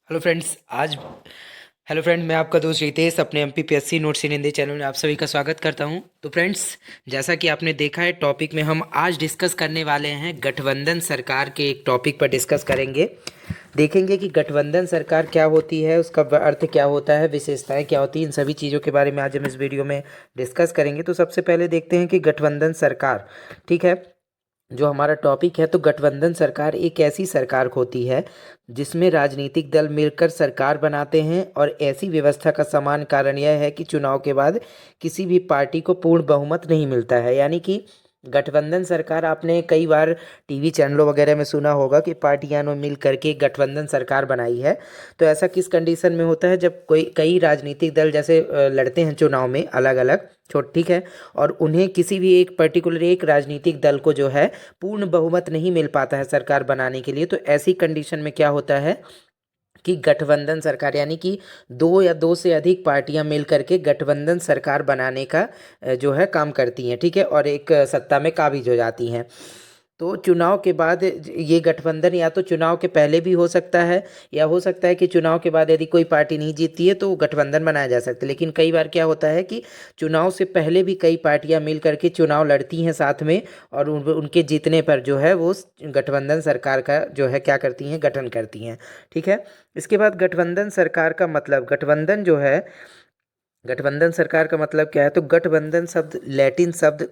Hello friends आज hello friend, मैं आपका दोस्त रितेश अपने एमपीपीएससी नोट्स इन हिंदी चैनल में आप सभी का स्वागत करता हूं। तो फ्रेंड्स, जैसा कि आपने देखा है, टॉपिक में हम आज डिस्कस करने वाले हैं गठबंधन सरकार के एक टॉपिक पर डिस्कस करेंगे। देखेंगे कि गठबंधन सरकार क्या होती है, उसका अर्थ क्या होता है, विशेषताएं क्या होती हैं। इन सभी चीज़ों के बारे में आज हम इस वीडियो में डिस्कस करेंगे। तो सबसे पहले देखते हैं कि गठबंधन सरकार, ठीक है, जो हमारा टॉपिक है। तो गठबंधन सरकार एक ऐसी सरकार होती है जिसमें राजनीतिक दल मिलकर सरकार बनाते हैं, और ऐसी व्यवस्था का समान कारण यह है कि चुनाव के बाद किसी भी पार्टी को पूर्ण बहुमत नहीं मिलता है। यानी कि गठबंधन सरकार, आपने कई बार टीवी चैनलों वगैरह में सुना होगा कि पार्टियां ने मिल करके एक गठबंधन सरकार बनाई है। तो ऐसा किस कंडीशन में होता है, जब कोई कई राजनीतिक दल जैसे लड़ते हैं चुनाव में अलग अलग छोट, ठीक है, और उन्हें किसी भी एक पर्टिकुलर एक राजनीतिक दल को जो है पूर्ण बहुमत नहीं मिल पाता है सरकार बनाने के लिए। तो ऐसी कंडीशन में क्या होता है कि गठबंधन सरकार, यानी कि दो या दो से अधिक पार्टियां मिल करके गठबंधन सरकार बनाने का जो है काम करती हैं, ठीक है, और एक सत्ता में काबिज हो जाती हैं। तो चुनाव के बाद ये गठबंधन या तो चुनाव के पहले भी हो सकता है, या हो सकता है कि चुनाव के बाद यदि कोई पार्टी नहीं जीतती है तो गठबंधन बनाया जा सकता है। लेकिन कई बार क्या होता है कि चुनाव से पहले भी कई पार्टियां मिल करके चुनाव लड़ती हैं साथ में, और उनके जीतने पर जो है वो गठबंधन सरकार का जो है क्या करती हैं, गठन करती हैं, ठीक है। इसके बाद गठबंधन सरकार का मतलब, गठबंधन जो है, गठबंधन सरकार का मतलब क्या है। तो गठबंधन शब्द लैटिन शब्द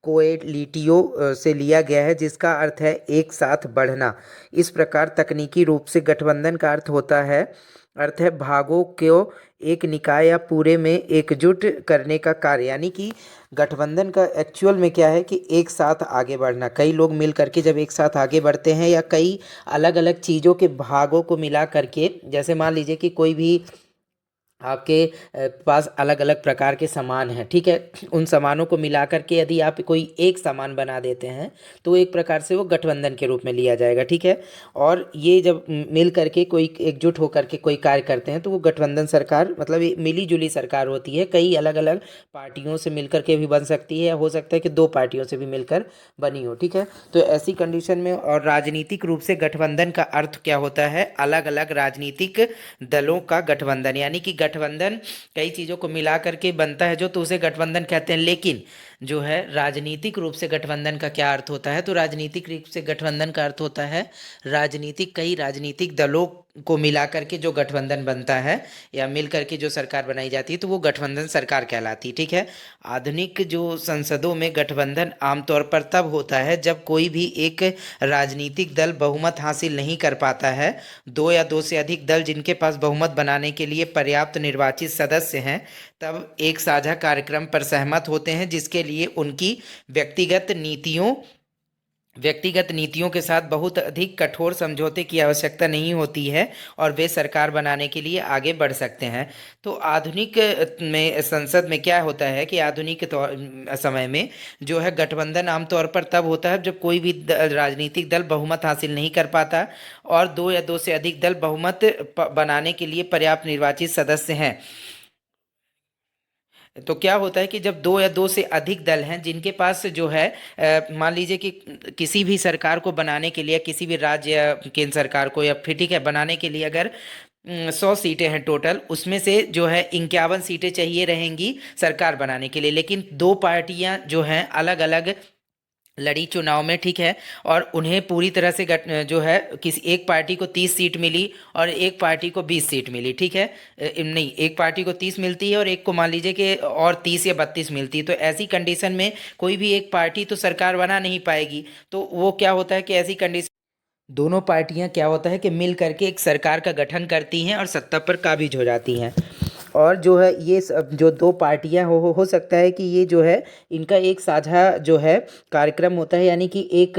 कोएलिटियो से लिया गया है, जिसका अर्थ है एक साथ बढ़ना। इस प्रकार तकनीकी रूप से गठबंधन का अर्थ है भागों को एक निकाय या पूरे में एकजुट करने का कार्य। यानी कि गठबंधन का एक्चुअल में क्या है कि एक साथ आगे बढ़ना, कई लोग मिल करके जब एक साथ आगे बढ़ते हैं, या कई अलग अलग चीज़ों के भागों को मिला करके, जैसे मान लीजिए कि कोई भी आपके पास अलग अलग प्रकार के सामान हैं, ठीक है, उन सामानों को मिला करके यदि आप कोई एक सामान बना देते हैं तो एक प्रकार से वो गठबंधन के रूप में लिया जाएगा, ठीक है। और ये जब मिल करके कोई एकजुट होकर के कोई कार्य करते हैं तो वो गठबंधन सरकार, मतलब ये मिली जुली सरकार होती है। कई अलग अलग पार्टियों से मिलकर के भी बन सकती है, या हो सकता है कि दो पार्टियों से भी मिलकर बनी हो, ठीक है। तो ऐसी कंडीशन में, और राजनीतिक रूप से गठबंधन का अर्थ क्या होता है, अलग अलग राजनीतिक दलों का गठबंधन। यानी कि गठबंधन कई चीज़ों को मिला करके बनता है जो, तो उसे गठबंधन कहते हैं। लेकिन जो है राजनीतिक रूप से गठबंधन का क्या अर्थ होता है, तो राजनीतिक रूप से गठबंधन का अर्थ होता है कई राजनीतिक दलों को मिला करके जो गठबंधन बनता है, या मिल करके जो सरकार बनाई जाती है, तो वो गठबंधन सरकार कहलाती है, ठीक है। आधुनिक जो संसदों में गठबंधन आमतौर पर तब होता है जब कोई भी एक राजनीतिक दल बहुमत हासिल नहीं कर पाता है। दो या दो से अधिक दल जिनके पास बहुमत बनाने के लिए पर्याप्त निर्वाचित सदस्य हैं, तब एक साझा कार्यक्रम पर सहमत होते हैं, जिसके लिए उनकी व्यक्तिगत नीतियों के साथ बहुत अधिक कठोर समझौते की आवश्यकता नहीं होती है, और वे सरकार बनाने के लिए आगे बढ़ सकते हैं। तो आधुनिक में संसद में क्या होता है कि समय में जो है गठबंधन आमतौर पर तब होता है जब कोई भी राजनीतिक दल बहुमत हासिल नहीं कर पाता, और दो या दो से अधिक दल बहुमत बनाने के लिए पर्याप्त निर्वाचित सदस्य हैं। तो क्या होता है कि जब दो या दो से अधिक दल हैं जिनके पास जो है, मान लीजिए कि किसी भी सरकार को बनाने के लिए, किसी भी राज्य या केंद्र सरकार को, या फिर ठीक है, बनाने के लिए अगर 100 सीटें हैं टोटल, उसमें से जो है 51 सीटें चाहिए रहेंगी सरकार बनाने के लिए। लेकिन दो पार्टियां जो हैं अलग अलग लड़ी चुनाव में, ठीक है, और उन्हें पूरी तरह से जो है किसी एक पार्टी को 30 सीट मिली और एक पार्टी को 20 सीट मिली, ठीक है। नहीं, एक पार्टी को 30 मिलती है और एक को मान लीजिए कि और 30 या 32 मिलती है। तो ऐसी कंडीशन में कोई भी एक पार्टी तो सरकार बना नहीं पाएगी। तो वो क्या होता है कि ऐसी कंडीशन दोनों पार्टियां क्या होता है कि मिल करके एक सरकार का गठन करती हैं और सत्ता पर काबिज हो जाती हैं। और जो है ये जो दो पार्टियां हो सकता है कि ये जो है इनका एक साझा जो है कार्यक्रम होता है। यानी कि एक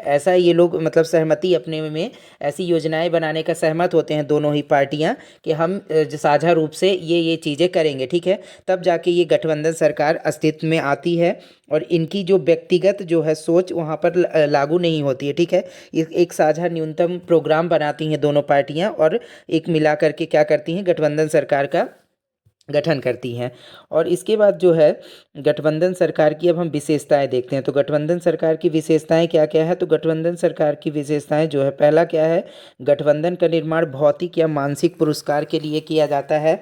ऐसा ये लोग मतलब सहमति अपने में ऐसी योजनाएं बनाने का सहमत होते हैं दोनों ही पार्टियां, कि हम जो साझा रूप से ये चीज़ें करेंगे, ठीक है। तब जाके ये गठबंधन सरकार अस्तित्व में आती है, और इनकी जो व्यक्तिगत जो है सोच वहाँ पर लागू नहीं होती है, ठीक है। ये एक साझा न्यूनतम प्रोग्राम बनाती हैं दोनों पार्टियां, और एक मिला करके क्या करती हैं, गठबंधन सरकार का गठन करती हैं। और इसके बाद जो है गठबंधन सरकार की अब हम विशेषताएं देखते हैं। तो गठबंधन सरकार की विशेषताएं क्या क्या है? तो गठबंधन सरकार की विशेषताएं जो है, पहला क्या है, गठबंधन का निर्माण भौतिक या मानसिक पुरस्कार के लिए किया जाता है।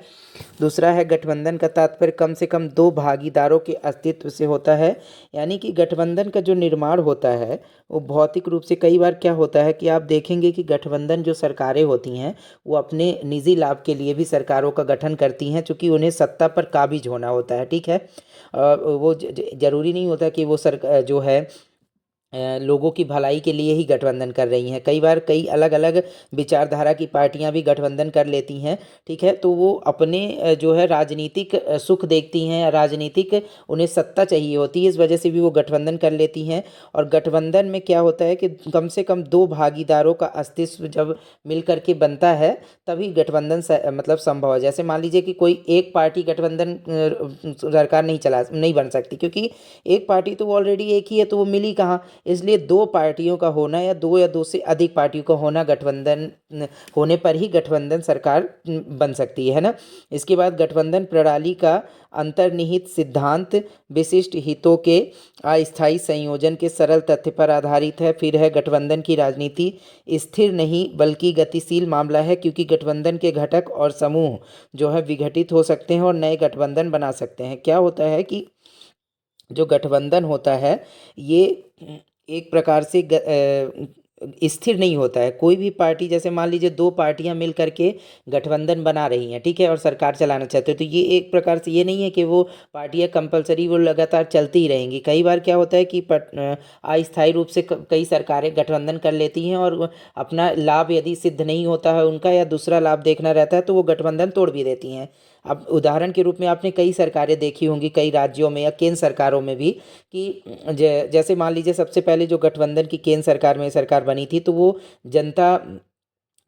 दूसरा है, गठबंधन का तात्पर्य कम से कम दो भागीदारों के अस्तित्व से होता है। यानी कि गठबंधन का जो निर्माण होता है वो भौतिक रूप से, कई बार क्या होता है कि आप देखेंगे कि गठबंधन जो सरकारें होती हैं वो अपने निजी लाभ के लिए भी सरकारों का गठन करती हैं, चूँकि उन्हें सत्ता पर काबिज होना होता है। ठीक है, वो जरूरी नहीं होता कि वो जो है लोगों की भलाई के लिए ही गठबंधन कर रही हैं। कई बार कई अलग अलग विचारधारा की पार्टियां भी गठबंधन कर लेती हैं। ठीक है, तो वो अपने जो है राजनीतिक सुख देखती हैं या राजनीतिक उन्हें सत्ता चाहिए होती है, इस वजह से भी वो गठबंधन कर लेती हैं। और गठबंधन में क्या होता है कि कम से कम दो भागीदारों का अस्तित्व जब मिल करके बनता है तभी गठबंधन मतलब संभव है। जैसे मान लीजिए कि कोई एक पार्टी गठबंधन सरकार नहीं बन सकती, क्योंकि एक पार्टी तो ऑलरेडी एक ही है, तो वो मिली कहाँ। इसलिए दो पार्टियों का होना या दो से अधिक पार्टियों का होना, गठबंधन होने पर ही गठबंधन सरकार बन सकती है ना। इसके बाद गठबंधन प्रणाली का अंतर्निहित सिद्धांत विशिष्ट हितों के अस्थायी संयोजन के सरल तथ्य पर आधारित है। फिर है, गठबंधन की राजनीति स्थिर नहीं बल्कि गतिशील मामला है, क्योंकि गठबंधन के घटक और समूह जो है विघटित हो सकते हैं और नए गठबंधन बना सकते हैं। क्या होता है कि जो गठबंधन होता है ये एक प्रकार से स्थिर नहीं होता है। कोई भी पार्टी, जैसे मान लीजिए दो पार्टियां मिल करके गठबंधन बना रही हैं, ठीक है, और सरकार चलाना चाहते हैं, तो ये एक प्रकार से ये नहीं है कि वो पार्टियां कंपलसरी वो लगातार चलती ही रहेंगी। कई बार क्या होता है कि अस्थायी रूप से कई सरकारें गठबंधन कर लेती हैं और अपना लाभ यदि सिद्ध नहीं होता है उनका या दूसरा लाभ देखना रहता है तो वो गठबंधन तोड़ भी देती हैं। अब उदाहरण के रूप में आपने कई सरकारें देखी होंगी कई राज्यों में या केंद्र सरकारों में भी, कि जैसे मान लीजिए सबसे पहले जो गठबंधन की केंद्र सरकार में सरकार बनी थी तो वो जनता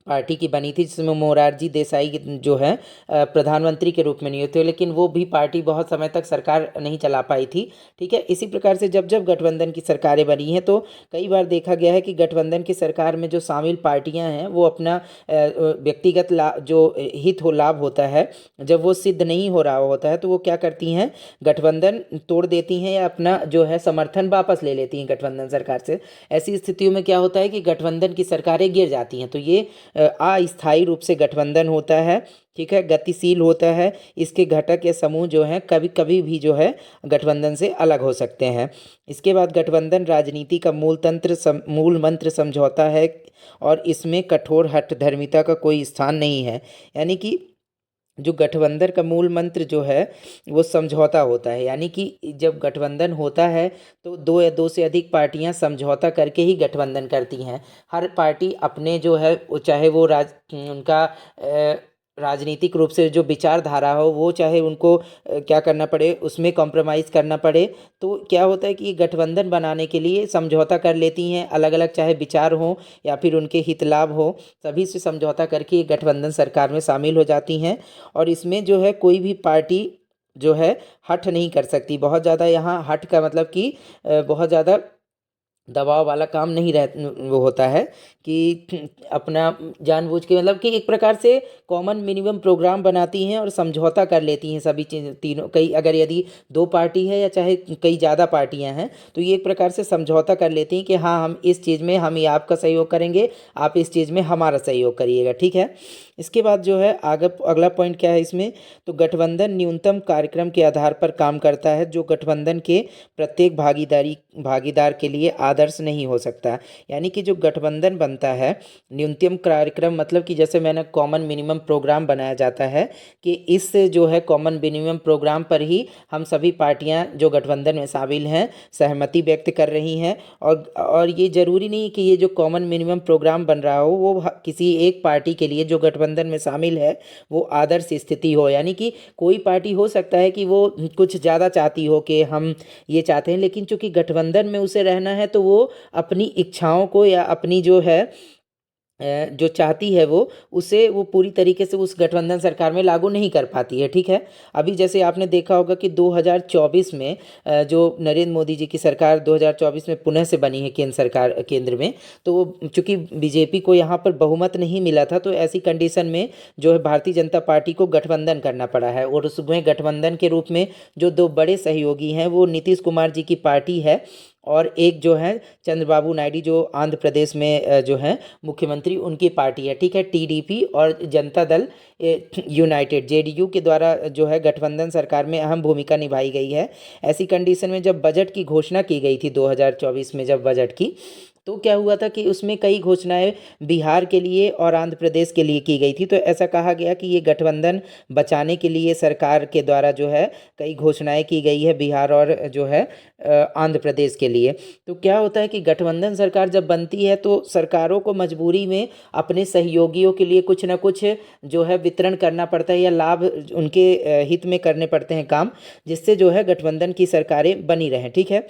पार्टी की बनी थी, जिसमें मोरारजी देसाई जो है प्रधानमंत्री के रूप में नियुक्त थे, लेकिन वो भी पार्टी बहुत समय तक सरकार नहीं चला पाई थी। ठीक है, इसी प्रकार से जब जब गठबंधन की सरकारें बनी हैं तो कई बार देखा गया है कि गठबंधन की सरकार में जो शामिल पार्टियां हैं वो अपना व्यक्तिगत जो हित हो लाभ होता है, जब वो सिद्ध नहीं हो रहा होता है तो वो क्या करती हैं, गठबंधन तोड़ देती हैं या अपना जो है समर्थन वापस ले लेती हैं गठबंधन सरकार से। ऐसी स्थितियों में क्या होता है कि गठबंधन की सरकारें गिर जाती हैं। तो ये अस्थायी रूप से गठबंधन होता है। ठीक है, गतिशील होता है। इसके घटक या समूह जो हैं कभी कभी भी जो है गठबंधन से अलग हो सकते हैं। इसके बाद गठबंधन राजनीति का मूल मंत्र समझौता है और इसमें कठोर हठधर्मिता का कोई स्थान नहीं है। यानी कि जो गठबंधन का मूल मंत्र जो है वो समझौता होता है। यानी कि जब गठबंधन होता है तो दो या दो से अधिक पार्टियां समझौता करके ही गठबंधन करती हैं। हर पार्टी अपने जो है चाहे वो उनका राजनीतिक रूप से जो विचारधारा हो वो चाहे उनको क्या करना पड़े, उसमें कॉम्प्रोमाइज़ करना पड़े, तो क्या होता है कि ये गठबंधन बनाने के लिए समझौता कर लेती हैं। अलग अलग चाहे विचार हों या फिर उनके हित लाभ हो, सभी से समझौता करके ये गठबंधन सरकार में शामिल हो जाती हैं। और इसमें जो है कोई भी पार्टी जो है हठ नहीं कर सकती। बहुत ज़्यादा यहाँ हठ का मतलब कि बहुत ज़्यादा दबाव वाला काम नहीं वो होता है कि अपना जानबूझ के, मतलब कि एक प्रकार से कॉमन मिनिमम प्रोग्राम बनाती हैं और समझौता कर लेती हैं सभी चीज़ तीनों, कई अगर यदि दो पार्टी है या चाहे कई ज़्यादा पार्टियां हैं तो ये एक प्रकार से समझौता कर लेती हैं कि हाँ हम इस चीज़ में हम ये आपका सहयोग करेंगे, आप इस चीज़ में हमारा सहयोग करिएगा। ठीक है, इसके बाद जो है आगे अगला पॉइंट क्या है इसमें, तो गठबंधन न्यूनतम कार्यक्रम के आधार पर काम करता है जो गठबंधन के प्रत्येक भागीदार के लिए आदर्श नहीं हो सकता। यानी कि जो गठबंधन बनता है न्यूनतम कार्यक्रम, मतलब कि जैसे मैंने कॉमन मिनिमम प्रोग्राम बनाया जाता है कि इस जो है कॉमन मिनिमम प्रोग्राम पर ही हम सभी पार्टियां जो गठबंधन में शामिल हैं सहमति व्यक्त कर रही हैं। और ये ज़रूरी नहीं कि ये जो कॉमन मिनिमम प्रोग्राम बन रहा हो वो किसी एक पार्टी के लिए जो गठबंधन में शामिल है वो आदर्श स्थिति हो। यानी कि कोई पार्टी हो सकता है कि वो कुछ ज़्यादा चाहती हो कि हम ये चाहते हैं, लेकिन चूंकि गठबंधन में उसे रहना है तो वो अपनी इच्छाओं को या अपनी जो है जो चाहती है उसे वो पूरी तरीके से उस गठबंधन सरकार में लागू नहीं कर पाती है। ठीक है। अभी जैसे आपने देखा होगा कि 2024 में जो नरेंद्र मोदी जी की सरकार 2024 में पुनः से बनी है केंद्र सरकार केंद्र में, तो वो चूंकि बीजेपी को यहाँ पर बहुमत नहीं मिला था, तो ऐसी कंडीशन में जो है भारतीय जनता पार्टी को गठबंधन करना पड़ा है। और उसमें गठबंधन के रूप में जो दो बड़े सहयोगी हैं वो नीतीश कुमार जी की पार्टी है, और एक जो है चंद्रबाबू नायडू जो आंध्र प्रदेश में जो है मुख्यमंत्री, उनकी पार्टी है। ठीक है। टीडीपी और जनता दल यूनाइटेड जेडीयू के द्वारा जो है गठबंधन सरकार में अहम भूमिका निभाई गई है। ऐसी कंडीशन में जब बजट की घोषणा की गई थी 2024 में, जब बजट की, तो क्या हुआ था कि उसमें कई घोषणाएं बिहार के लिए और आंध्र प्रदेश के लिए की गई थी। तो ऐसा कहा गया कि ये गठबंधन बचाने के लिए सरकार के द्वारा जो है कई घोषणाएं की गई है बिहार और जो है आंध्र प्रदेश के लिए। तो क्या होता है कि गठबंधन सरकार जब बनती है तो सरकारों को मजबूरी में अपने सहयोगियों के लिए कुछ ना कुछ जो है वितरण करना पड़ता है, या लाभ उनके हित में करने पड़ते हैं काम, जिससे जो है गठबंधन की सरकारें बनी रहें। ठीक है।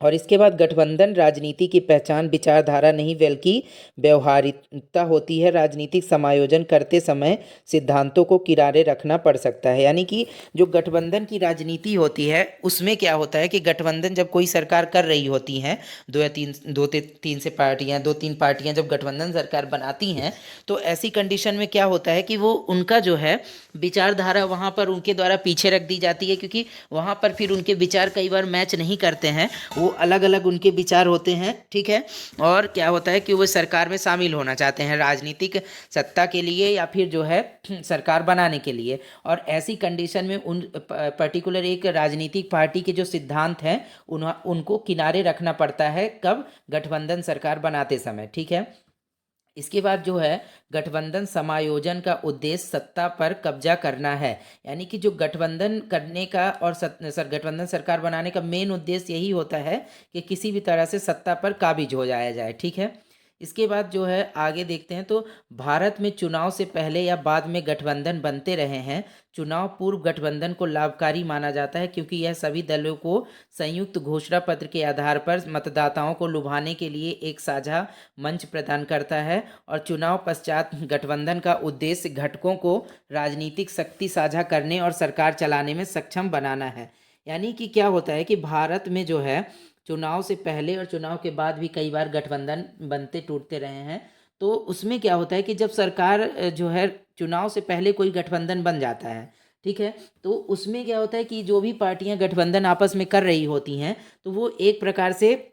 और इसके बाद गठबंधन राजनीति की पहचान विचारधारा नहीं बल्कि व्यवहारिकता होती है। राजनीतिक समायोजन करते समय सिद्धांतों को किनारे रखना पड़ सकता है। यानी कि जो गठबंधन की राजनीति होती है उसमें क्या होता है कि गठबंधन जब कोई सरकार कर रही होती है, तीन से पार्टियां, दो तीन पार्टियां जब गठबंधन सरकार बनाती हैं, तो ऐसी कंडीशन में क्या होता है कि वो उनका जो है विचारधारा वहाँ पर उनके द्वारा पीछे रख दी जाती है, क्योंकि वहाँ पर फिर उनके विचार कई बार मैच नहीं करते हैं, वो अलग अलग उनके विचार होते हैं। ठीक है। और क्या होता है कि वो सरकार में शामिल होना चाहते हैं राजनीतिक सत्ता के लिए, या फिर जो है सरकार बनाने के लिए। और ऐसी कंडीशन में उन पर्टिकुलर एक राजनीतिक पार्टी के जो सिद्धांत हैं उनको किनारे रखना पड़ता है, कब? गठबंधन सरकार बनाते समय। ठीक है। इसके बाद जो है गठबंधन समायोजन का उद्देश्य सत्ता पर कब्जा करना है। यानी कि जो गठबंधन करने का और गठबंधन सरकार बनाने का मेन उद्देश्य यही होता है कि किसी भी तरह से सत्ता पर काबिज हो जाया जाए। ठीक है। इसके बाद जो है आगे देखते हैं, तो भारत में चुनाव से पहले या बाद में गठबंधन बनते रहे हैं। चुनाव पूर्व गठबंधन को लाभकारी माना जाता है, क्योंकि यह सभी दलों को संयुक्त घोषणा पत्र के आधार पर मतदाताओं को लुभाने के लिए एक साझा मंच प्रदान करता है। और चुनाव पश्चात गठबंधन का उद्देश्य घटकों को राजनीतिक शक्ति साझा करने और सरकार चलाने में सक्षम बनाना है। यानी कि क्या होता है कि भारत में जो है चुनाव से पहले और चुनाव के बाद भी कई बार गठबंधन बनते टूटते रहे हैं। तो उसमें क्या होता है कि जब सरकार जो है चुनाव से पहले कोई गठबंधन बन जाता है, ठीक है, तो उसमें क्या होता है कि जो भी पार्टियां गठबंधन आपस में कर रही होती हैं, तो वो एक प्रकार से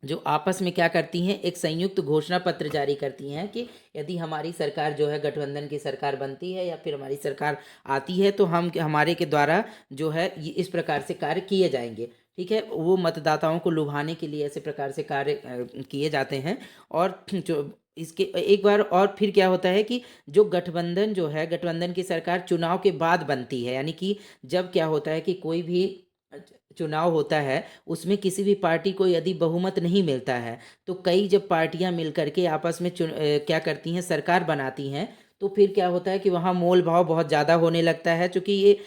जो आपस में क्या करती हैं, एक संयुक्त घोषणा पत्र जारी करती हैं कि यदि हमारी सरकार जो है गठबंधन की सरकार बनती है या फिर हमारी सरकार आती है, तो हम हमारे के द्वारा जो है ये इस प्रकार से कार्य किए जाएंगे। ठीक है। वो मतदाताओं को लुभाने के लिए ऐसे प्रकार से कार्य किए जाते हैं। और जो इसके एक बार और फिर क्या होता है कि जो गठबंधन जो है गठबंधन की सरकार चुनाव के बाद बनती है। यानी कि जब क्या होता है कि कोई भी चुनाव होता है, उसमें किसी भी पार्टी को यदि बहुमत नहीं मिलता है, तो कई जब पार्टियां मिल करके आपस में क्या करती हैं, सरकार बनाती हैं, तो फिर क्या होता है कि वहाँ मोल भाव बहुत ज़्यादा होने लगता है। चूँकि ये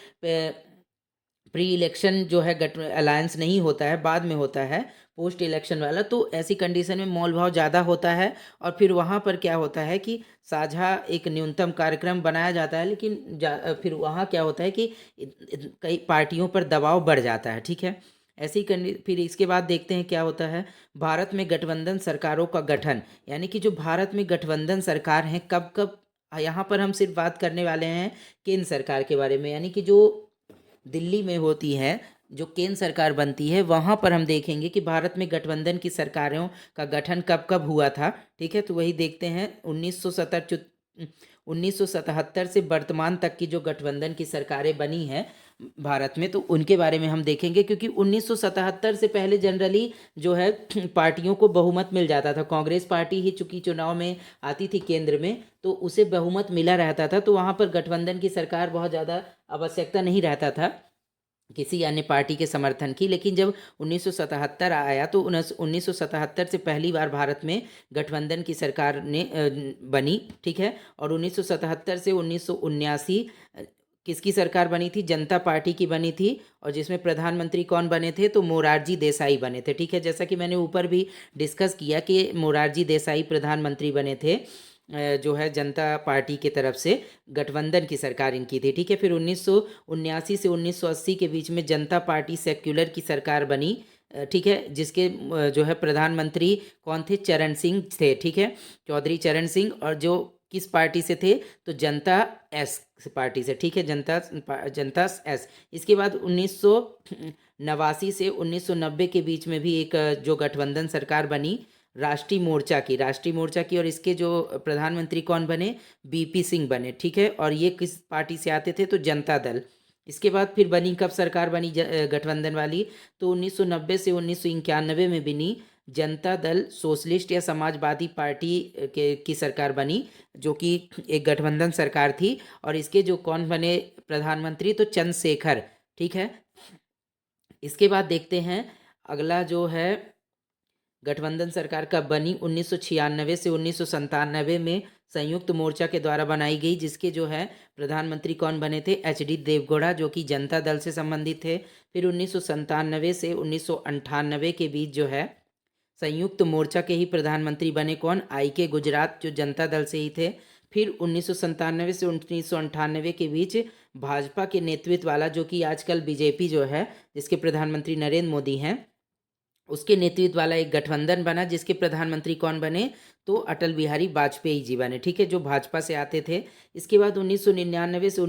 प्री इलेक्शन जो है गठ अलायंस नहीं होता है, बाद में होता है पोस्ट इलेक्शन वाला, तो ऐसी कंडीशन में मोल भाव ज़्यादा होता है। और फिर वहाँ पर क्या होता है कि साझा एक न्यूनतम कार्यक्रम बनाया जाता है, लेकिन फिर वहाँ क्या होता है कि कई पार्टियों पर दबाव बढ़ जाता है। ठीक है। ऐसी फिर इसके बाद देखते हैं क्या होता है, भारत में गठबंधन सरकारों का गठन। यानी कि जो भारत में गठबंधन सरकार हैं, कब कब, यहाँ पर हम सिर्फ बात करने वाले हैं केंद्र सरकार के बारे में। यानी कि जो दिल्ली में होती है, जो केंद्र सरकार बनती है, वहाँ पर हम देखेंगे कि भारत में गठबंधन की सरकारों का गठन कब कब हुआ था। ठीक है। तो वही देखते हैं 1977 से वर्तमान तक की जो गठबंधन की सरकारें बनी हैं भारत में, तो उनके बारे में हम देखेंगे। क्योंकि 1977 से पहले जनरली जो है पार्टियों को बहुमत मिल जाता था। कांग्रेस पार्टी ही चूंकि चुनाव में आती थी केंद्र में, तो उसे बहुमत मिला रहता था, तो वहाँ पर गठबंधन की सरकार बहुत ज़्यादा आवश्यकता नहीं रहता था किसी अन्य पार्टी के समर्थन की। लेकिन जब 1977 आया, तो 1977 से पहली बार भारत में गठबंधन की सरकार ने बनी। ठीक है। और 1977 से 1979 किसकी सरकार बनी थी? जनता पार्टी की बनी थी। और जिसमें प्रधानमंत्री कौन बने थे? तो मोरारजी देसाई बने थे। ठीक है, जैसा कि मैंने ऊपर भी डिस्कस किया कि मोरारजी देसाई प्रधानमंत्री बने थे, जो है जनता पार्टी की तरफ से गठबंधन की सरकार इनकी थी। ठीक है, फिर 1979 से 1980 के बीच में जनता पार्टी सेक्युलर की सरकार बनी। ठीक है, जिसके जो है प्रधानमंत्री कौन थे? चरण सिंह थे। ठीक है, चौधरी चरण सिंह। और जो किस पार्टी से थे? तो जनता एस पार्टी से। ठीक है, जनता एस। इसके बाद 1989 से 1990 के बीच में भी एक जो गठबंधन सरकार बनी राष्ट्रीय मोर्चा की। और इसके जो प्रधानमंत्री कौन बने? बीपी सिंह बने। ठीक है, और ये किस पार्टी से आते थे? तो जनता दल। इसके बाद फिर बनी कब सरकार बनी गठबंधन वाली? तो 1990 से 1991 में बनी जनता दल सोशलिस्ट या समाजवादी पार्टी की सरकार बनी, जो कि एक गठबंधन सरकार थी। और इसके जो कौन बने प्रधानमंत्री? तो चंद्रशेखर। ठीक है, इसके बाद देखते हैं अगला जो है गठबंधन सरकार कब बनी? 1996 से 1997 में संयुक्त मोर्चा के द्वारा बनाई गई, जिसके जो है प्रधानमंत्री कौन बने थे? एच डी देवगौड़ा, जो कि जनता दल से संबंधित थे। फिर 1997 से 1998 के बीच जो है संयुक्त मोर्चा के ही प्रधानमंत्री बने कौन? आई के गुजरात, जो जनता दल से ही थे। फिर 1997 से 1998 के बीच भाजपा के नेतृत्व वाला, जो कि आजकल बीजेपी जो है, जिसके प्रधानमंत्री नरेंद्र मोदी हैं, उसके नेतृत्व वाला एक गठबंधन बना, जिसके प्रधानमंत्री कौन बने? तो अटल बिहारी वाजपेयी जी बने। ठीक है, जो भाजपा से आते थे। इसके बाद 1999 से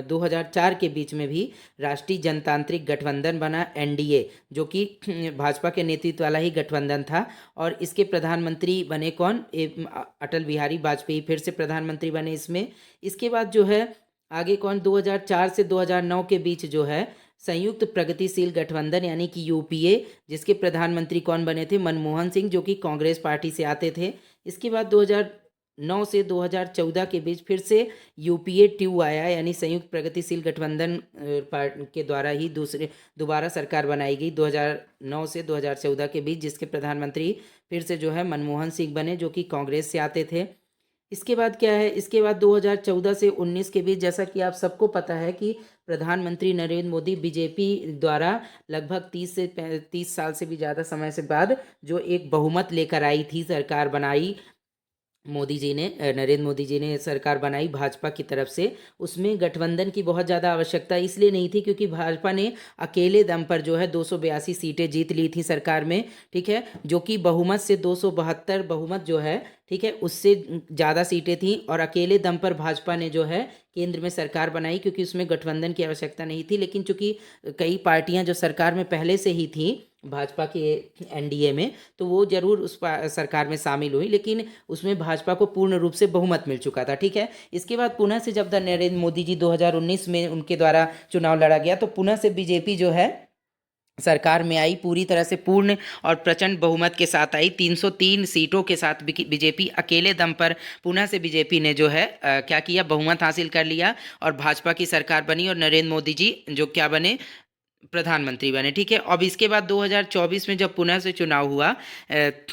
2004 के बीच में भी राष्ट्रीय जनतांत्रिक गठबंधन बना, एनडीए, जो कि भाजपा के नेतृत्व वाला ही गठबंधन था। और इसके प्रधानमंत्री बने कौन? अटल बिहारी वाजपेयी फिर से प्रधानमंत्री बने इसमें। इसके बाद जो है आगे कौन? 2004 से 2009 के बीच जो है संयुक्त प्रगतिशील गठबंधन यानी कि यूपीए, जिसके प्रधानमंत्री कौन बने थे? मनमोहन सिंह, जो कि कांग्रेस पार्टी से आते थे। इसके बाद 2009 से 2014 के बीच फिर से यूपीए 2 आया, यानी संयुक्त प्रगतिशील गठबंधन के द्वारा ही दोबारा सरकार बनाई गई 2009 से 2014 के बीच, जिसके प्रधानमंत्री फिर से जो है मनमोहन सिंह बने, जो कि कांग्रेस से आते थे। इसके बाद क्या है? इसके बाद 2014 से 19 के बीच, जैसा कि आप सबको पता है कि प्रधानमंत्री नरेंद्र मोदी बीजेपी द्वारा लगभग 30 साल से भी ज़्यादा समय से बाद जो एक बहुमत लेकर आई थी, सरकार बनाई नरेंद्र मोदी जी ने सरकार बनाई भाजपा की तरफ से। उसमें गठबंधन की बहुत ज़्यादा आवश्यकता इसलिए नहीं थी क्योंकि भाजपा ने अकेले दम पर जो है 282 सीटें जीत ली थी सरकार में। ठीक है, जो कि बहुमत से 272 बहुमत जो है, ठीक है, उससे ज़्यादा सीटें थी। और अकेले दम पर भाजपा ने जो है केंद्र में सरकार बनाई, क्योंकि उसमें गठबंधन की आवश्यकता नहीं थी। लेकिन चूंकि कई पार्टियां जो सरकार में पहले से ही थी भाजपा के एनडीए में, तो वो जरूर उस सरकार में शामिल हुई, लेकिन उसमें भाजपा को पूर्ण रूप से बहुमत मिल चुका था। ठीक है, इसके बाद पुनः से जब नरेंद्र मोदी जी 2019 में उनके द्वारा चुनाव लड़ा गया, तो पुनः से बीजेपी जो है सरकार में आई, पूरी तरह से पूर्ण और प्रचंड बहुमत के साथ आई। 303 सीटों के साथ बीजेपी अकेले दम पर पुनः से बीजेपी ने जो है क्या किया? बहुमत हासिल कर लिया और भाजपा की सरकार बनी और नरेंद्र मोदी जी जो क्या बने? प्रधानमंत्री बने। ठीक है, अब इसके बाद 2024 में जब पुनः से चुनाव हुआ,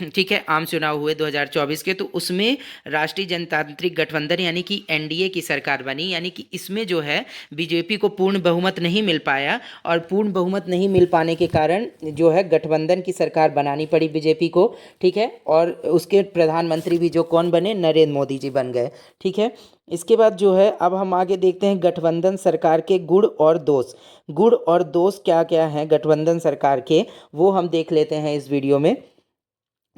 ठीक है, आम चुनाव हुए 2024 के, तो उसमें राष्ट्रीय जनतांत्रिक गठबंधन यानी कि एनडीए की सरकार बनी। यानी कि इसमें जो है बीजेपी को पूर्ण बहुमत नहीं मिल पाया, और पूर्ण बहुमत नहीं मिल पाने के कारण जो है गठबंधन की सरकार बनानी पड़ी बीजेपी को। ठीक है, और उसके प्रधानमंत्री भी जो कौन बने? नरेंद्र मोदी जी बन गए। ठीक है, इसके बाद जो है अब हम आगे देखते हैं गठबंधन सरकार के गुण और दोष। गुण और दोष क्या क्या हैं गठबंधन सरकार के, वो हम देख लेते हैं इस वीडियो में।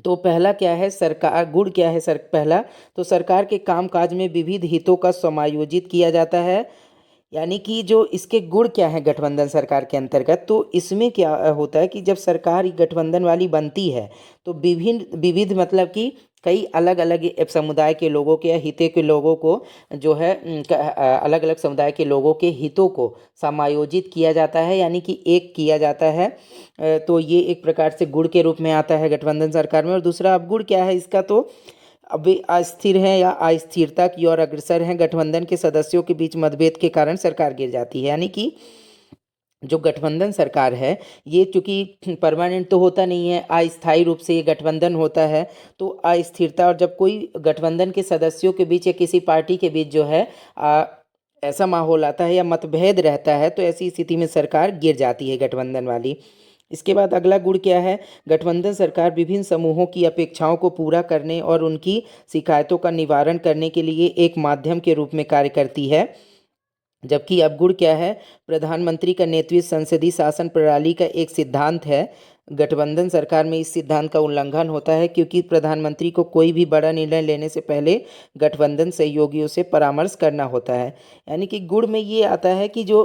तो पहला क्या है? सरकार गुण क्या है? पहला तो सरकार के कामकाज में विविध हितों का समायोजित किया जाता है। यानी कि जो इसके गुण क्या है गठबंधन सरकार के अंतर्गत, तो इसमें क्या होता है कि जब सरकार गठबंधन वाली बनती है तो विभिन्न विविध मतलब कि कई अलग अलग समुदाय के लोगों के या हितों के लोगों को जो है अलग अलग समुदाय के लोगों के हितों को समायोजित किया जाता है, यानी कि एक किया जाता है। तो ये एक प्रकार से गुण के रूप में आता है गठबंधन सरकार में। और दूसरा अब गुण क्या है इसका, तो अब वे अस्थिर हैं या अस्थिरता की ओर अग्रसर हैं। गठबंधन के सदस्यों के बीच मतभेद के कारण सरकार गिर जाती है। यानी कि जो गठबंधन सरकार है ये चूंकि परमानेंट तो होता नहीं है, अस्थायी रूप से ये गठबंधन होता है, तो अस्थिरता, और जब कोई गठबंधन के सदस्यों के बीच या किसी पार्टी के बीच जो है ऐसा माहौल आता है या मतभेद रहता है तो ऐसी स्थिति में सरकार गिर जाती है गठबंधन वाली। इसके बाद अगला गुण क्या है? गठबंधन सरकार विभिन्न समूहों की अपेक्षाओं को पूरा करने और उनकी शिकायतों का निवारण करने के लिए एक माध्यम के रूप में कार्य करती है। जबकि अवगुण क्या है? प्रधानमंत्री का नेतृत्व संसदीय शासन प्रणाली का एक सिद्धांत है। गठबंधन सरकार में इस सिद्धांत का उल्लंघन होता है क्योंकि प्रधानमंत्री को कोई भी बड़ा निर्णय लेने से पहले गठबंधन सहयोगियों से परामर्श करना होता है। यानी कि गुण में ये आता है कि जो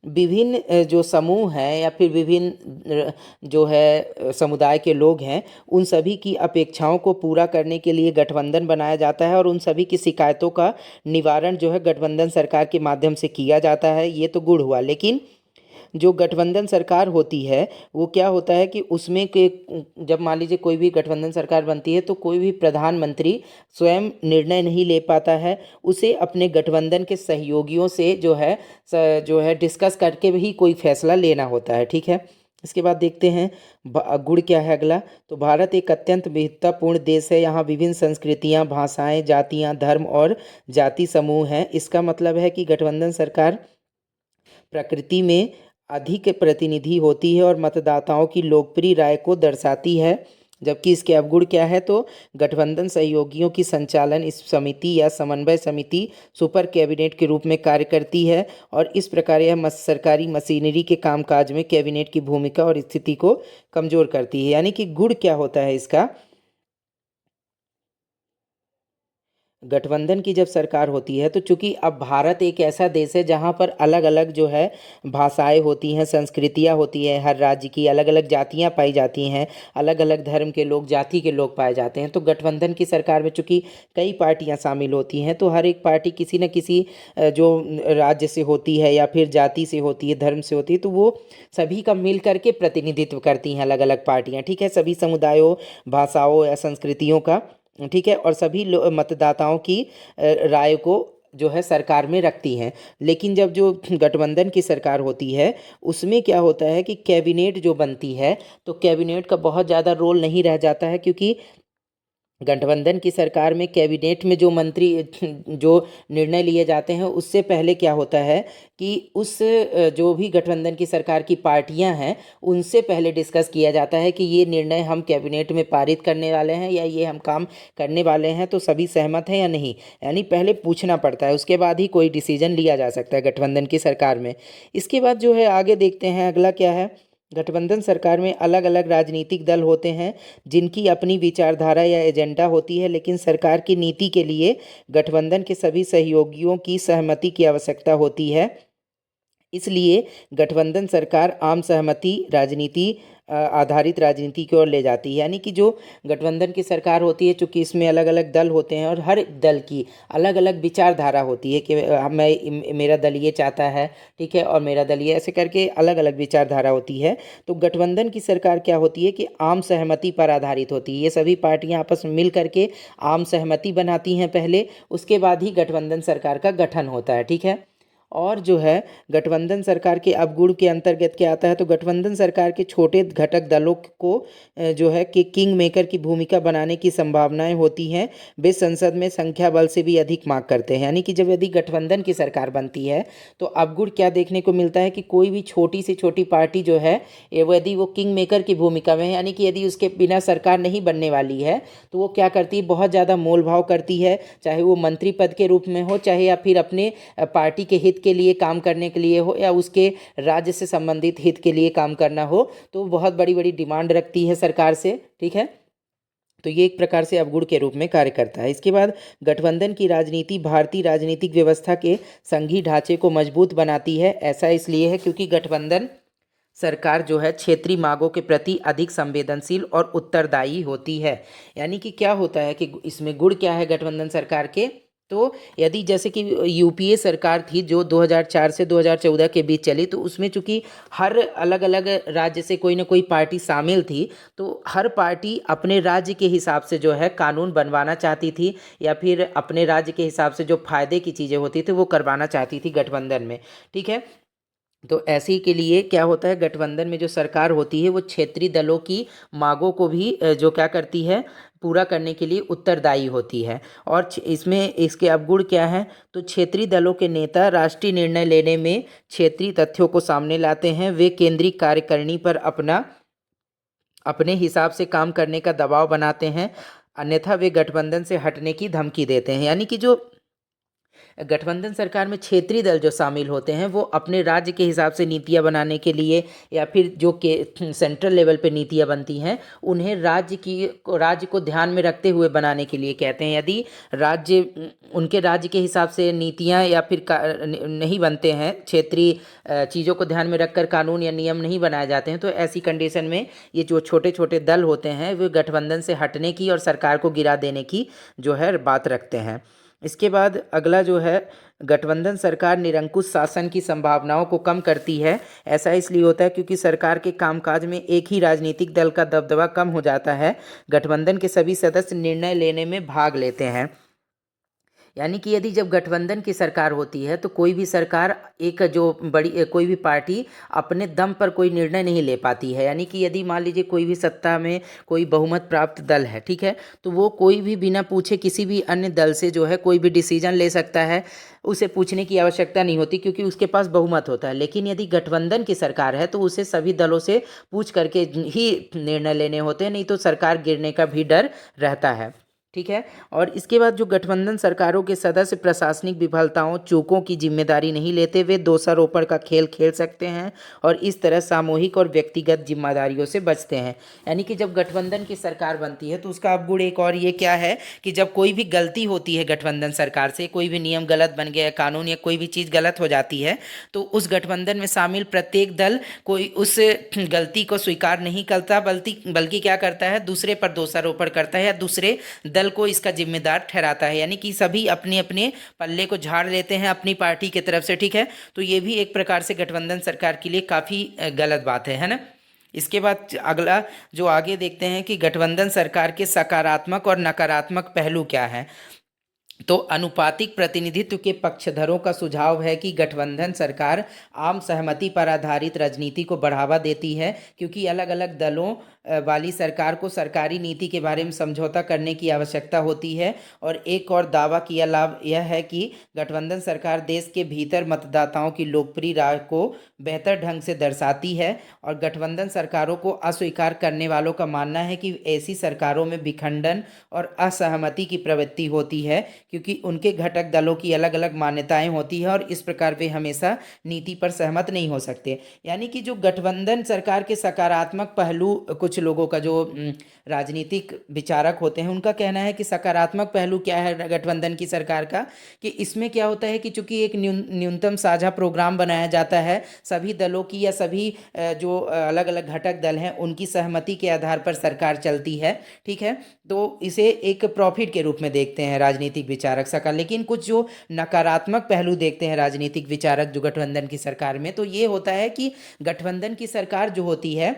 विभिन्न जो समूह हैं या फिर विभिन्न जो है समुदाय के लोग हैं, उन सभी की अपेक्षाओं को पूरा करने के लिए गठबंधन बनाया जाता है और उन सभी की शिकायतों का निवारण जो है गठबंधन सरकार के माध्यम से किया जाता है। ये तो गुण हुआ। लेकिन जो गठबंधन सरकार होती है वो क्या होता है कि उसमें के जब मान लीजिए कोई भी गठबंधन सरकार बनती है तो कोई भी प्रधानमंत्री स्वयं निर्णय नहीं ले पाता है। उसे अपने गठबंधन के सहयोगियों से जो है डिस्कस करके भी कोई फैसला लेना होता है। ठीक है। इसके बाद देखते हैं गुण क्या है अगला। तो भारत एक अत्यंत विविधतापूर्ण देश है। यहाँ विभिन्न संस्कृतियाँ, भाषाएं, जातियाँ, धर्म और जाति समूह हैं। इसका मतलब है कि गठबंधन सरकार प्रकृति में अधिक प्रतिनिधि होती है और मतदाताओं की लोकप्रिय राय को दर्शाती है। जबकि इसके अवगुण क्या है? तो गठबंधन सहयोगियों की संचालन इस समिति या समन्वय समिति सुपर कैबिनेट के रूप में कार्य करती है और इस प्रकार यह सरकारी मशीनरी के कामकाज में कैबिनेट की भूमिका और स्थिति को कमजोर करती है। यानी कि गुण क्या होता है इसका? गठबंधन की जब सरकार होती है तो चूंकि अब भारत एक ऐसा देश है जहाँ पर अलग अलग जो है भाषाएं होती हैं, संस्कृतियाँ होती हैं, हर राज्य की अलग अलग जातियाँ पाई जाती हैं, अलग अलग धर्म के लोग, जाति के लोग पाए जाते हैं। तो गठबंधन की सरकार में चूंकि कई पार्टियाँ शामिल होती हैं तो हर एक पार्टी किसी न किसी जो राज्य से होती है या फिर जाति से होती है, धर्म से होती है, तो वो सभी का मिल करके प्रतिनिधित्व करती हैं अलग अलग पार्टियाँ। ठीक है। सभी समुदायों, भाषाओं या संस्कृतियों का। ठीक है। और सभी मतदाताओं की राय को जो है सरकार में रखती हैं। लेकिन जब जो गठबंधन की सरकार होती है उसमें क्या होता है कि कैबिनेट जो बनती है तो कैबिनेट का बहुत ज़्यादा रोल नहीं रह जाता है, क्योंकि गठबंधन की सरकार में कैबिनेट में जो मंत्री जो निर्णय लिए जाते हैं उससे पहले क्या होता है कि उस जो भी गठबंधन की सरकार की पार्टियां हैं उनसे पहले डिस्कस किया जाता है कि ये निर्णय हम कैबिनेट में पारित करने वाले हैं या ये हम काम करने वाले हैं, तो सभी सहमत हैं या नहीं। यानी पहले पूछना पड़ता है, उसके बाद ही कोई डिसीजन लिया जा सकता है गठबंधन की सरकार में। इसके बाद जो है आगे देखते हैं अगला क्या है। गठबंधन सरकार में अलग अलग राजनीतिक दल होते हैं जिनकी अपनी विचारधारा या एजेंडा होती है, लेकिन सरकार की नीति के लिए गठबंधन के सभी सहयोगियों की सहमति की आवश्यकता होती है। इसलिए गठबंधन सरकार आम सहमति राजनीति आधारित राजनीति की ओर ले जाती है। यानी कि जो गठबंधन की सरकार होती है, चूंकि इसमें अलग अलग दल होते हैं और हर दल की अलग अलग विचारधारा होती है कि मेरा दल ये चाहता है, ठीक है, और मेरा दल ये, ऐसे करके अलग अलग विचारधारा होती है। तो गठबंधन की सरकार क्या होती है कि आम सहमति पर आधारित होती है। ये सभी पार्टियां आपस में मिल करके आम सहमति बनाती हैं पहले, उसके बाद ही गठबंधन सरकार का गठन होता है। ठीक है। और जो है गठबंधन सरकार के अवगुण के अंतर्गत क्या आता है? तो गठबंधन सरकार के छोटे घटक दलों को जो है कि किंग मेकर की भूमिका बनाने की संभावनाएं होती हैं। वे संसद में संख्या बल से भी अधिक मांग करते हैं। यानी कि जब यदि गठबंधन की सरकार बनती है तो अवगुण क्या देखने को मिलता है कि कोई भी छोटी से छोटी पार्टी जो है यदि वो किंग मेकर की भूमिका में है, यानी कि यदि उसके बिना सरकार नहीं बनने वाली है, तो वो क्या करती है, बहुत ज़्यादा मोल भाव करती है, चाहे वो मंत्री पद के रूप में हो, चाहे या फिर अपने पार्टी के हित के लिए काम करने के लिए हो, या उसके राज्य से संबंधित हित के लिए काम करना हो, तो बहुत बड़ी बड़ी डिमांड रखती है सरकार से। ठीक है। तो ये एक प्रकार से अवगुण के रूप में कार्य करता है। इसके बाद गठबंधन की राजनीति भारतीय राजनीतिक व्यवस्था के संघीय ढांचे को मजबूत बनाती है। ऐसा इसलिए है क्योंकि गठबंधन सरकार जो है क्षेत्रीय मांगों के प्रति अधिक संवेदनशील और उत्तरदायी होती है। यानी कि क्या होता है कि इसमें गुण क्या है गठबंधन सरकार के? तो यदि जैसे कि यूपीए सरकार थी जो 2004 से 2014 के बीच चली, तो उसमें चूंकि हर अलग अलग राज्य से कोई ना कोई पार्टी शामिल थी, तो हर पार्टी अपने राज्य के हिसाब से जो है कानून बनवाना चाहती थी या फिर अपने राज्य के हिसाब से जो फायदे की चीज़ें होती थी वो करवाना चाहती थी गठबंधन में। ठीक है। तो ऐसे ही के लिए क्या होता है, गठबंधन में जो सरकार होती है वो क्षेत्रीय दलों की मांगों को भी जो क्या करती है, पूरा करने के लिए उत्तरदायी होती है। और इसमें इसके अवगुण क्या है, तो क्षेत्रीय दलों के नेता राष्ट्रीय निर्णय लेने में क्षेत्रीय तथ्यों को सामने लाते हैं। वे केंद्रीय कार्यकारिणी पर अपने हिसाब से काम करने का दबाव बनाते हैं, अन्यथा वे गठबंधन से हटने की धमकी देते हैं। यानी कि जो गठबंधन सरकार में क्षेत्रीय दल जो शामिल होते हैं वो अपने राज्य के हिसाब से नीतियां बनाने के लिए, या फिर जो के सेंट्रल लेवल पे नीतियां बनती हैं उन्हें राज्य को ध्यान में रखते हुए बनाने के लिए कहते हैं। यदि उनके राज्य के हिसाब से नीतियां या फिर नहीं बनते हैं, क्षेत्रीय चीज़ों को ध्यान में रखकर कानून या नियम नहीं बनाए जाते हैं, तो ऐसी कंडीशन में ये जो छोटे छोटे दल होते हैं वे गठबंधन से हटने की और सरकार को गिरा देने की जो है बात रखते हैं। इसके बाद अगला जो है, गठबंधन सरकार निरंकुश शासन की संभावनाओं को कम करती है। ऐसा इसलिए होता है क्योंकि सरकार के कामकाज में एक ही राजनीतिक दल का दबदबा कम हो जाता है। गठबंधन के सभी सदस्य निर्णय लेने में भाग लेते हैं। यानी कि यदि जब गठबंधन की सरकार होती है तो कोई भी सरकार, एक जो बड़ी कोई भी पार्टी अपने दम पर कोई निर्णय नहीं ले पाती है। यानी कि यदि मान लीजिए कोई भी सत्ता में कोई बहुमत प्राप्त दल है, ठीक है, तो वो कोई भी बिना पूछे किसी भी अन्य दल से जो है कोई भी डिसीजन ले सकता है, उसे पूछने की आवश्यकता नहीं होती क्योंकि उसके पास बहुमत होता है। लेकिन यदि गठबंधन की सरकार है तो उसे सभी दलों से पूछ करके ही निर्णय लेने होते हैं, नहीं तो सरकार गिरने का भी डर रहता है। ठीक है। और इसके बाद जो गठबंधन सरकारों के सदस्य प्रशासनिक विफलताओं, चूकों की जिम्मेदारी नहीं लेते, वे दोषारोपण का खेल खेल सकते हैं और इस तरह सामूहिक और व्यक्तिगत जिम्मेदारियों से बचते हैं। यानी कि जब गठबंधन की सरकार बनती है तो उसका अवगुण एक और ये क्या है कि जब कोई भी गलती होती है गठबंधन सरकार से, कोई भी नियम गलत बन गया, कानून या कोई भी चीज़ गलत हो जाती है, तो उस गठबंधन में शामिल प्रत्येक दल कोई उस गलती को स्वीकार नहीं करता, बल्कि क्या करता है, दूसरे पर दोषारोपण करता है या दूसरे दल को इसका जिम्मेदार ठहराता है। यानी कि सभी अपने अपने पल्ले को झाड़ लेते हैं अपनी पार्टी की तरफ से। ठीक है, तो ये भी एक प्रकार से गठबंधन सरकार के लिए काफ़ी गलत बात है ना। इसके बाद अगला जो आगे देखते हैं कि गठबंधन सरकार के सकारात्मक और नकारात्मक पहलू क्या है। तो अनुपातिक प्रतिनिधित्व के पक्षधरों का सुझाव है कि गठबंधन सरकार आम सहमति पर आधारित राजनीति को बढ़ावा देती है, क्योंकि अलग अलग दलों वाली सरकार को सरकारी नीति के बारे में समझौता करने की आवश्यकता होती है। और एक और दावा किया लाभ यह है कि गठबंधन सरकार देश के भीतर मतदाताओं की लोकप्रिय राय को बेहतर ढंग से दर्शाती है। और गठबंधन सरकारों को अस्वीकार करने वालों का मानना है कि ऐसी सरकारों में विखंडन और असहमति की प्रवृत्ति होती है, क्योंकि उनके घटक दलों की अलग अलग मान्यताएं होती है और इस प्रकार वे हमेशा नीति पर सहमत नहीं हो सकते। यानी कि जो गठबंधन सरकार के सकारात्मक पहलू, कुछ लोगों का जो राजनीतिक विचारक होते हैं उनका कहना है कि सकारात्मक पहलू क्या है गठबंधन की सरकार का, कि इसमें क्या होता है कि चूंकि एक न्यूनतम साझा प्रोग्राम बनाया जाता है, सभी दलों की या सभी जो अलग अलग घटक दल हैं उनकी सहमति के आधार पर सरकार चलती है। ठीक है, तो इसे एक प्रॉफिट के रूप में देखते हैं राजनीतिक विचारक सरकार। लेकिन कुछ जो नकारात्मक पहलू देखते हैं राजनीतिक विचारक जो गठबंधन की सरकार में, तो ये होता है कि गठबंधन की सरकार जो होती है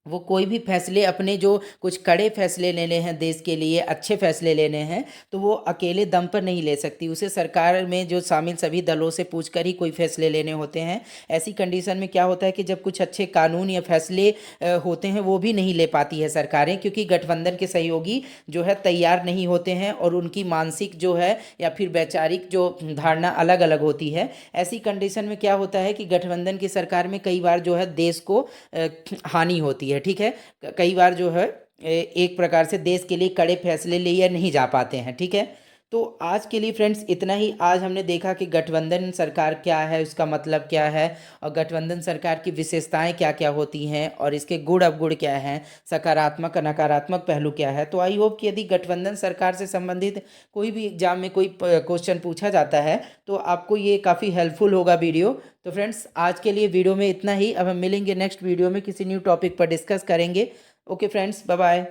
वो कोई भी फैसले, अपने जो कुछ कड़े फैसले लेने हैं देश के लिए, अच्छे फैसले लेने हैं, तो वो अकेले दम पर नहीं ले सकती, उसे सरकार में जो शामिल सभी दलों से पूछकर ही कोई फैसले लेने होते हैं। ऐसी कंडीशन में क्या होता है कि जब कुछ अच्छे कानून या फैसले होते हैं वो भी नहीं ले पाती है सरकारें, क्योंकि गठबंधन के सहयोगी जो है तैयार नहीं होते हैं और उनकी मानसिक जो है या फिर वैचारिक जो धारणा अलग अलग होती है। ऐसी कंडीशन में क्या होता है कि गठबंधन की सरकार में कई बार जो है देश को हानि होती है। ठीक है, कई बार जो है एक प्रकार से देश के लिए कड़े फैसले लिए नहीं जा पाते हैं। ठीक है, तो आज के लिए फ्रेंड्स इतना ही। आज हमने देखा कि गठबंधन सरकार क्या है, उसका मतलब क्या है, और गठबंधन सरकार की विशेषताएं क्या क्या होती हैं और इसके गुण अवगुण क्या हैं, सकारात्मक नकारात्मक पहलू क्या है। तो आई होप कि यदि गठबंधन सरकार से संबंधित कोई भी एग्जाम में कोई क्वेश्चन पूछा जाता है तो आपको ये काफ़ी हेल्पफुल होगा वीडियो। तो फ्रेंड्स आज के लिए वीडियो में इतना ही। अब हम मिलेंगे नेक्स्ट वीडियो में, किसी न्यू टॉपिक पर डिस्कस करेंगे। Okay friends, bye bye.